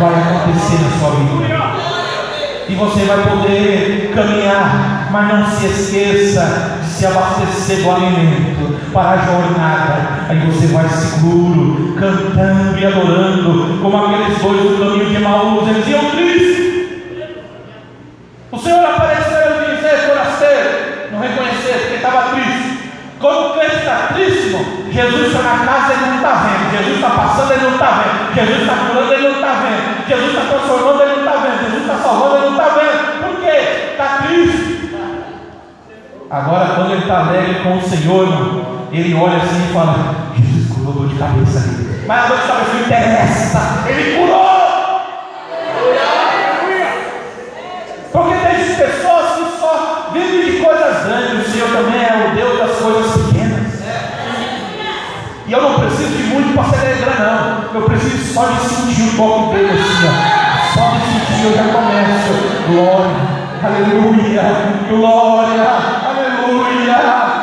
vai acontecer na sua vida. E você vai poder caminhar, mas não se esqueça de se abastecer do alimento para a jornada. Aí você vai seguro, cantando e adorando, como aqueles dois do caminho de Emaús. Eles iam tristes. O Senhor apareceu e disse: forasteiro, não reconhecer, porque estava triste. Quando o crente está triste, irmão, Jesus está na casa, ele não está vendo. Jesus está passando, ele não está vendo. Jesus está curando, ele não está vendo. Jesus está transformando, ele não está vendo. Jesus está salvando, ele não está vendo. Por quê? Está triste. Agora, quando ele está alegre com o Senhor, irmão, ele olha assim e fala: Jesus curou dor de cabeça ali. Mas a dor de cabeça não interessa. Ele curou. Porque tem pessoas que só vivem de coisas grandes. O Senhor também é o Deus das coisas pequenas. E eu não preciso de muito para celebrar, não. Eu preciso só de sentir o toque dele assim, ó. Só de sentir eu já começo. Glória, aleluia, glória, aleluia.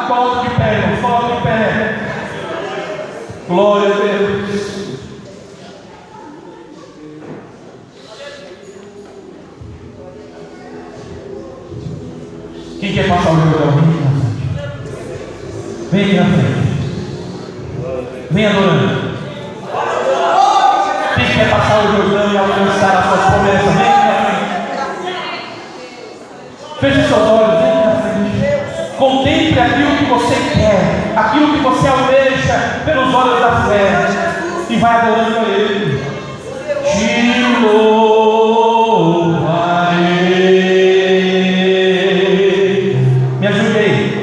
Coloque de pé, irmão, coloque de pé. Glória a Deus. Quem quer passar o Jordão? Vem aqui na frente. Vem adorando. Quem quer passar o Jordão e alcançar as suas promessas? Vem aqui na frente. Feche seus olhos, vem aqui na frente. Contemple aquilo que você quer, aquilo que você almeja pelos olhos da fé. E vai adorando a Ele. Te louvarei. Me ajude aí.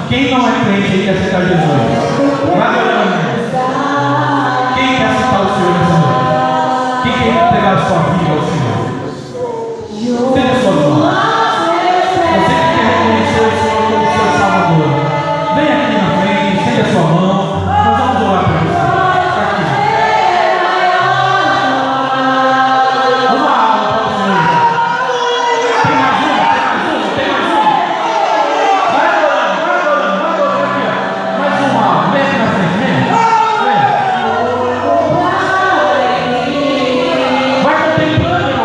Quem não é crente e quer aceitar Jesus? Quem quer aceitar o Senhor nessa noite? Quem quer entregar a sua vida ao Senhor? Tenha suas mãos. Você que quer reconhecer o Senhor como seu Salvador, vem aqui na frente, estende a sua mão. Nós vamos orar para você. Aqui. Uma alma para o Senhor. Tem mais uma. Vai adorando. Aqui, ó. Mais uma alma. Vem aqui na frente. Vem. Vai contemplando, irmão.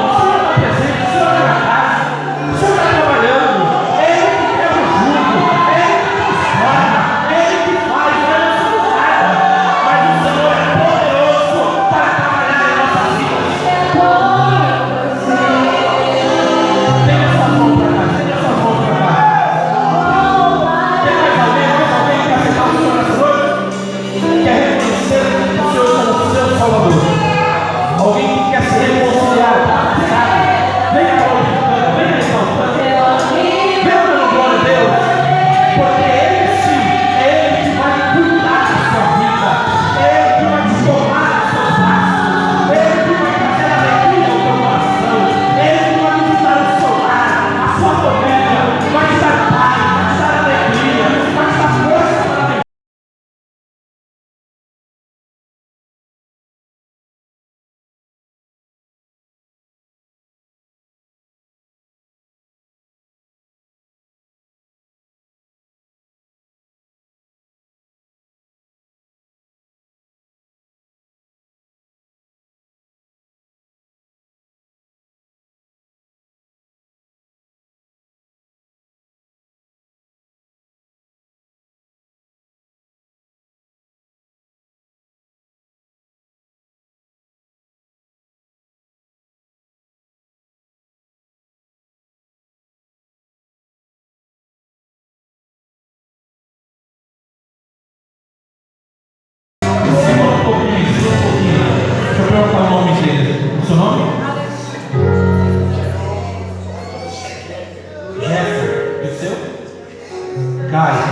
Caio,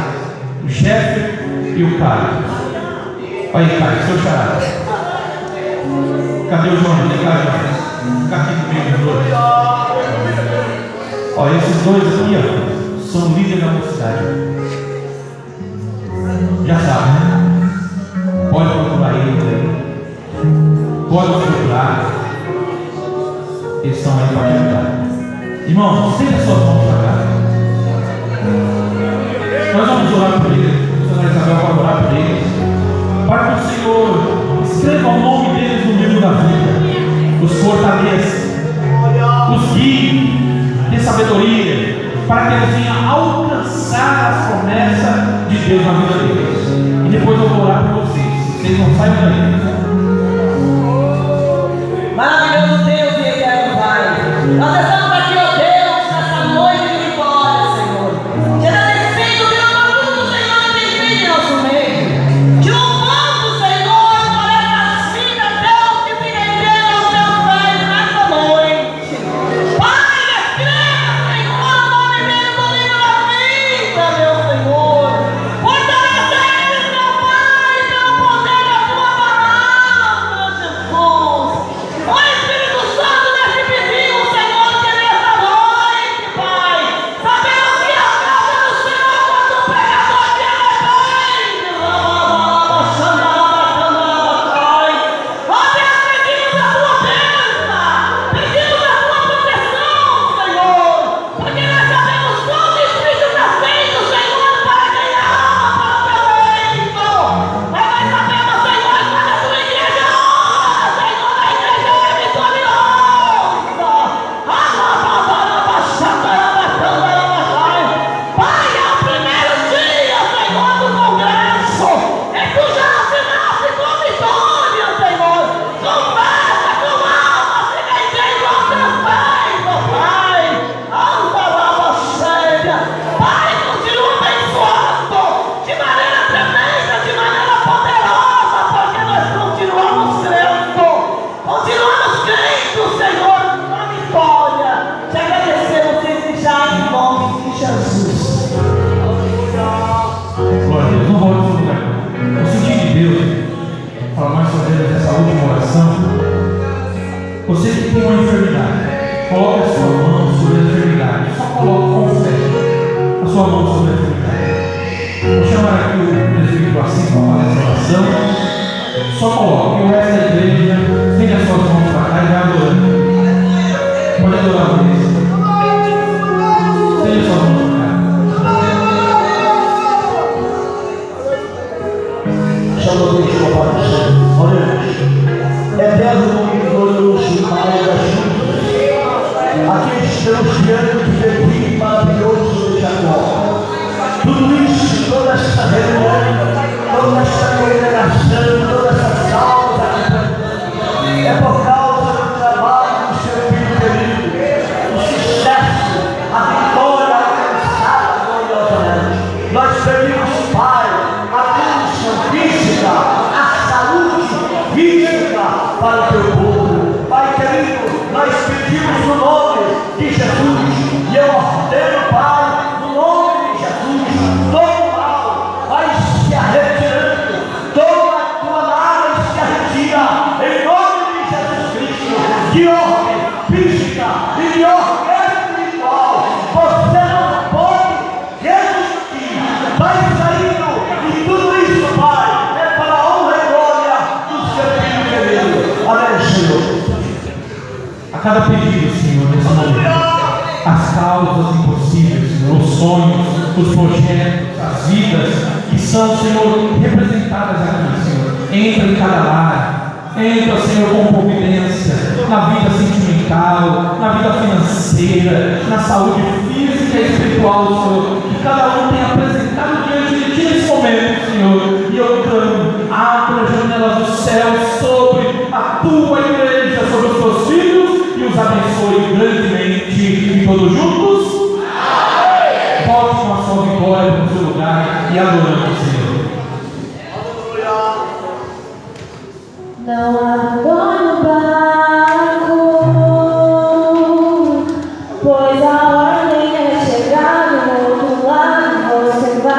o Jeff e o Caio. Olha aí, Caio, seu xará. Cadê o João? Vem cá, João. Fica aqui comigo, os dois. Olha, esses dois aqui, ó, são líderes da mocidade. Já sabe, né? Pode procurar eles aí. Pode procurar. Eles estão aí para te ajudar. Irmão, estenda suas mãos para cá. Nós vamos orar por eles. A senhora Isabel vai orar por eles. Para que o Senhor escreva o nome deles no livro da vida. Os fortaleça. Os guie. Dê sabedoria. Para que eles venham alcançar as promessas de Deus na vida deles. E depois eu vou orar por vocês. Vocês não saiam daí. Maravilhoso Deus e eterno Pai, nós estamos aqui, ó Deus, nessa noite de vitória, Senhor, te agradecendo pelo barulho do Senhor que tem feito em nosso meio, te louvando, Senhor, por essas vidas, Deus, que se renderam aos teus pés nessa noite. Pai, escreva, Senhor, o nome deles no livro da vida, meu Senhor. Fortalece eles, meu Pai, pelo poder da tua palavra, Jesus. Ó Espírito Santo, nesse pedido, Senhor, que nessa noite, Pai, sabemos que a casa do Senhor, quando o pecador se arrepende, ó Deus, pedimos a tua bênção, pedimos a tua proteção, Senhor, porque nós sabemos quão difícil está sendo, Senhor, para ganhar alma para o teu reino. Mas nós sabemos, Senhor, quando a tua igreja ora, Senhor, a igreja é vitoriosa. Pai, é o primeiro dia, Senhor, do congresso, e tu já assinaste com vitória, Senhor. Confessa com alma, se rendendo aos teus pés, ó Pai. Pai, continua abençoando de maneira tremenda, de maneira poderosa, porque nós continuamos crendo, Senhor, na vitória. Te agradecemos desde já em nome de Jesus. Glória a Deus. Não volte no seu lugar. No sentido de Deus, para nós fazermos essa última oração. Você que tem uma enfermidade, coloque a sua mão sobre a enfermidade. Só coloque com fé a sua mão sobre a enfermidade. Vou chamar aqui o presbítero assim para fazer essa oração. Só coloque. O resto da igreja, estende as suas mãos para cá e vai adorando. Pode adorar o Deus. Estende as suas mãos para cá. Chama o Deus para o Senhor. Oremos. Eterno e glorioso Pai das juntas, aqui estamos diante do pedido maravilhoso de Jacó. Tudo isso, toda essa reunião, toda essa congregação, toda essa salva é por causa do trabalho do seu filho querido, o sucesso, a vitória alcançada gloriosamente. Nós pedimos, Pai, a bênção física, a saúde física para o teu povo. Pai querido, nós pedimos no nome de Jesus, e eu ordeno, Pai, no nome de Jesus, todo mal vai se retirando, toda a tua nave se retira, em nome de Jesus Cristo, de ordem física e de ordem espiritual. Você não pode resistir, vai saindo, e tudo isso, Pai, é para a honra e glória do seu filho querido. Amém, Senhor. A cada pedido, Senhor, nesse momento, as causas impossíveis, Senhor, os sonhos, os projetos, as vidas que são, Senhor, representadas aqui, Senhor. Entra em cada lar, entra, Senhor, com providência na vida sentimental, na vida financeira, na saúde física e espiritual, Senhor, que cada um tem apresentado diante de Ti nesse momento, Senhor. E eu clamo, abra as janelas do céu sobre a Tua igreja, sobre os Teus filhos, e os abençoe grandemente. E todos juntos? Amém. Volte com a sua vitória para o seu lugar e adorando o Senhor. Não abandone o barco, pois a ordem é chegar no outro lado, você vai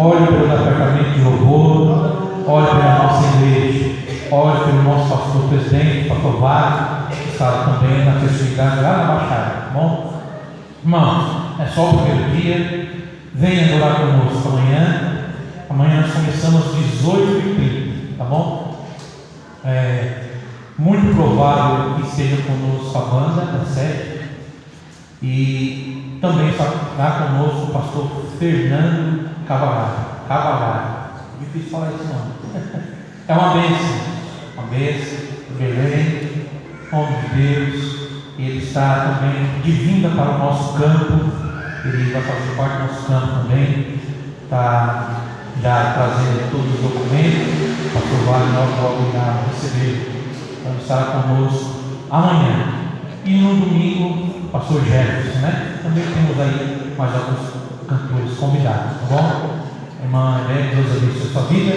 ore pelo departamento de louvor, ore pela nossa igreja, ore pelo nosso pastor presidente, pastor Vale, que está também na festividade lá na Baixada, tá bom? Irmãos, é só o primeiro dia, venha adorar conosco amanhã. Amanhã nós começamos às 18h30, tá bom? Muito provável que esteja conosco a banda da sede, e também estará conosco o pastor Fernando Cavalari. Difícil falar isso não. É uma bênção, Belém, homem de Deus. Ele está também de vinda para o nosso campo, ele vai fazer parte do nosso campo também, está já trazendo todos os documentos. O pastor Vale logo irá receber, então estará conosco amanhã. E no domingo, o pastor Jefferson, né? Também temos aí mais alguns cantores convidados, tá bom? Irmã Helene, Deus abençoe a sua vida,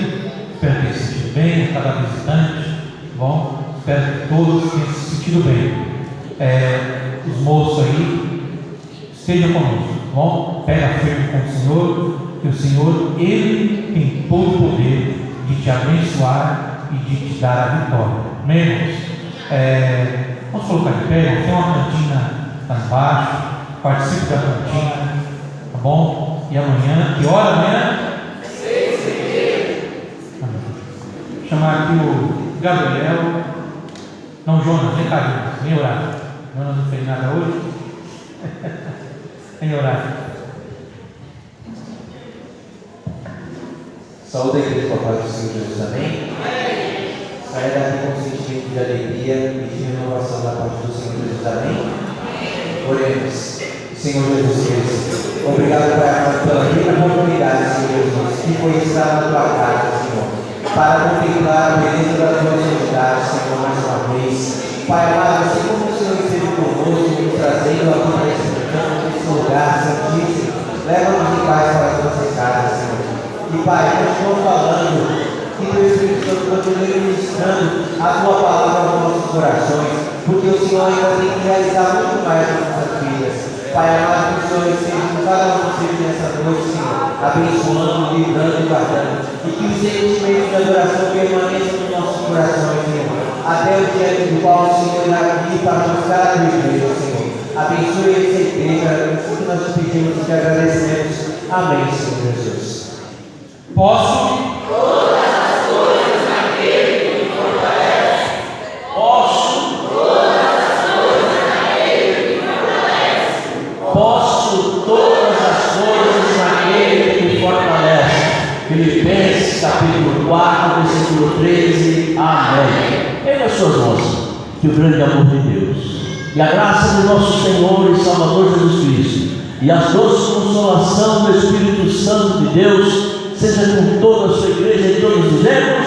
espero que tenha se sentido bem, cada visitante, tá bom? Espero que todos tenham se sentido bem. Os moços aí, estejam conosco, tá bom? Pega firme com o Senhor, que o Senhor, Ele tem todo o poder de te abençoar e de te dar a vitória. Amém, irmãos? Vamos colocar de pé, tem uma cantina lá embaixo, participe da cantina, tá bom? E amanhã, que hora amanhã? 6h30. Vou chamar aqui o Gabriel. Não, Jonas, vem cá, Jonas, vem orar. Jonas não fez nada hoje. Vem orar. Saúde a igreja com a paz do Senhor Jesus, amém? Saia daqui com um sentimento de alegria e de renovação da parte do Senhor Jesus, amém? Oremos. Senhor Jesus Cristo, obrigado, Pai amado, pela rica oportunidade, Senhor Jesus, que foi estar na tua casa, Senhor, para contemplar a beleza da tua santidade, Senhor, mais uma vez. Pai amado, assim como o Senhor esteve conosco, nos trazendo a tua nesse lugar santíssimo, leva-nos em paz para as nossas casas, Senhor. E Pai, continua falando, que o Espírito Santo continue ministrando a tua palavra aos nossos corações, porque o Senhor ainda tem que realizar muito mais nas nossas vidas. Pai amado, que o Senhor esteja com cada um de vocês nessa noite, Senhor, abençoando, livrando e guardando, e que o sentimento de adoração permaneça nos nossos corações, Senhor, até o dia do qual o Senhor irá vir para mostrar a tua igreja, Senhor. Abençoe essa igreja, isso que nós te pedimos e te agradecemos. Amém, Senhor Jesus. Posso? Todas as coisas naquele que me fortalece. Posso? Todas as coisas naquele que me fortalece. Posso todas as coisas naquele que me fortalece. Filipenses capítulo 4, versículo 13. Amém. Erga as suas mãos, que o grande amor de Deus e a graça de nosso Senhor e Salvador Jesus Cristo e a doce consolação do Espírito Santo de Deus seja com toda a sua igreja e todos os dizemos.